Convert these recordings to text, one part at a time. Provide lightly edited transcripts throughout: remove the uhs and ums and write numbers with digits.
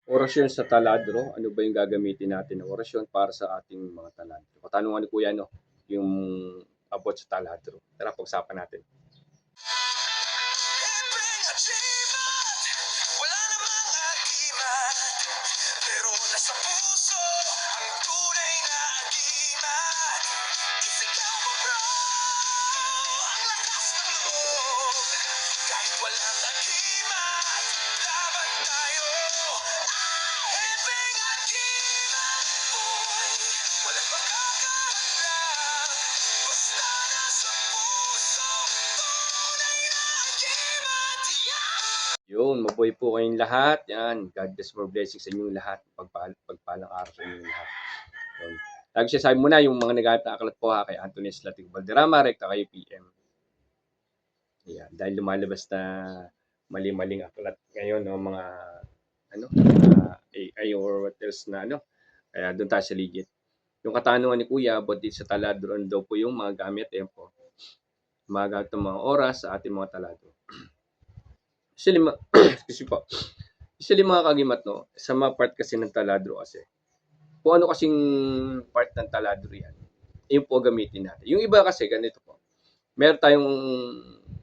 Orasyon sa taladro, ano ba yung gagamitin natin na orasyon para sa ating mga taladro? Katanungan ni Kuya, no? Yung abot sa taladro. Tara, pag-usapan natin. Wala namang agiman, pero nasa puso ang tunay na agiman. Isigaw mo bro, ang lakas ng loob. Kahit walang agiman, laban tayo. Ahiping agiman, boy, walang makakahadlang. Basta nasa puso, tunay na agiman. Yun, mabuhay po kayong lahat. Yan, God bless, more blessings sa inyong lahat. Pagpalang araw sa inyong lahat. Yun. Lagi siya sabi muna yung mga naghahanap na aklat po kay Anthony Slatig Valderrama, rekta kayo PM. Yan, dahil lumalabas na mali-maling aklat ngayon, no, mga AI or what else na kaya doon tayo sa legit. Yung katanungan ni Kuya about din sa taladro, ano daw po yung mga gamit, tempo, mga gamit ng mga oras sa ating mga taladro. Usually mga kagimat, no, sa mga part kasi ng taladro kasi, kung ano kasing part ng taladro yan, yun po gamitin natin. Yung iba kasi, ganito po, meron tayong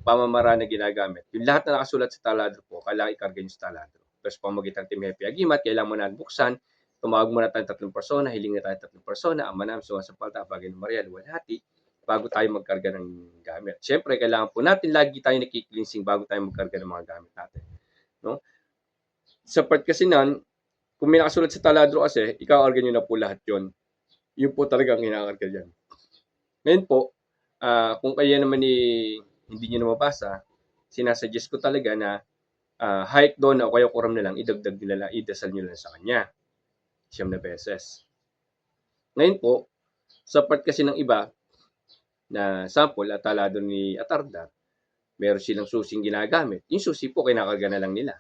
pamamaraan na ginagamit. Yung lahat na nakasulat sa taladro po, kailangan ikarga nyo sa taladro. Tapos pamagitan ng Team Happy Agimat, kailangan mo na buksan, tumawag muna tayo 3 persona, hiling na tayo 3 persona, Ama Namin, Sumasapalta, Bagay ng Maria, Luwalhati, bago tayo magkarga ng gamit. Siyempre, kailangan po natin lagi tayo nakiklinsing bago tayo magkarga ng mga gamit natin. No? Sa part kasi nan, kung may nakasulat sa taladro kasi, ikakarga nyo na po lahat yon. Yun po talaga ang hinakarga dyan. Ngayon po, kung kaya naman hindi nyo na mabasa, sinasuggest ko talaga na hike doon o kaya kuram na lang, idagdag nila lang, idasal nyo lang sa kanya. 9 na beses. Ngayon po, sa part kasi ng iba, na sample at talado ni Atarda, meron silang susing ginagamit. Yung susi po, kinakarga na lang nila.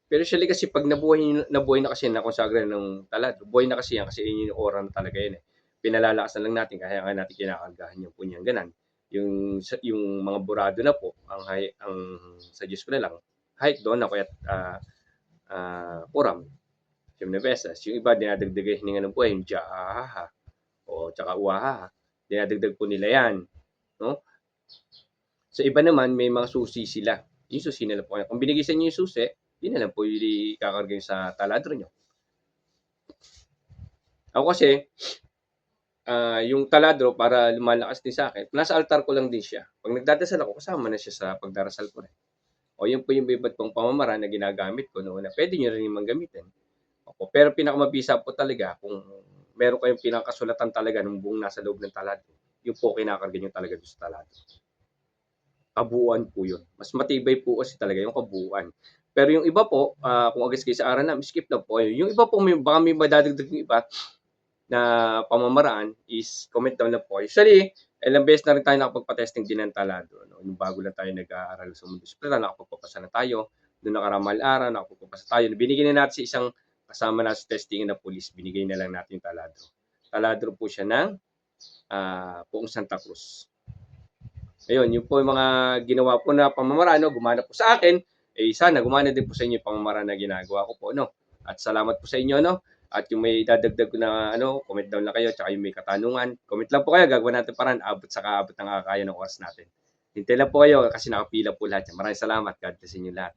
Pero usually kasi pag nabuhay na kasi na konsagra ng taladro, buhay na kasi yan kasi yun yung aura na talaga yun eh. Pinalalakas na lang natin kaya nga natin kinakargahan yung punyang ganan. Yung mga burado na po, ang suggest ko na lang, hike doon ako at kuram, 9 beses. Yung iba dinadagdagan hininga ng buhay, yung jaaha o tsaka uwaha, dinadagdag po nila yan. No? Sa iba naman, may mga susi sila. Yung susi nila po. Kung binigay sa inyo yung susi, yun na lang po yung ikakarga sa taladro nyo. Ako kasi, yung taladro para lumalakas din sa akin, nasa altar ko lang din siya. Pag nagdadasal ako, kasama na siya sa pagdarasal ko rin. O yun po yung iba't pong pamamaraan na ginagamit ko noon na pwede nyo rin yung gamitin. Opo. Pero pinakamabisa po talaga kung meron kayong pinakasulatan talaga ng buong nasa loob ng taladro, yung po kinakarga nyo talaga doon sa taladro. Kabuuan po yun. Mas matibay po kasi talaga yung kabuuan. Pero yung iba po, kung agad kayo sa araw na, skip lang po. Yung iba po, baka may madadagdag yung iba na pamamaraan is comment down na po. Usually, ilang beses na rin tayo nakapagpa-testing din ng taladro. No? Yung bago lang tayo nag-aaral sa mundo hospital, nakapagpapasa na tayo. Doon nakaramal araw, nakapagpapasa tayo. Binigyan na natin sa isang kasama na sa testing na police, binigay na lang natin yung taladro. Taladro po siya ng Poong Santa Cruz. Ayun, yun po yung mga ginawa po na pamamaraan, no? Gumana po sa akin, sana gumana din po sa inyo yung pamamaraan na ginagawa ko po, no? At salamat po sa inyo, no? At yung may dadagdag ko na, comment down na kayo, tsaka yung may katanungan, comment lang po kayo, gagawin natin parang abot sa kaabot ng kakaya ng oras natin. Hintay lang po kayo kasi nakapila po lahat yan. Maraming salamat. God bless inyo lahat.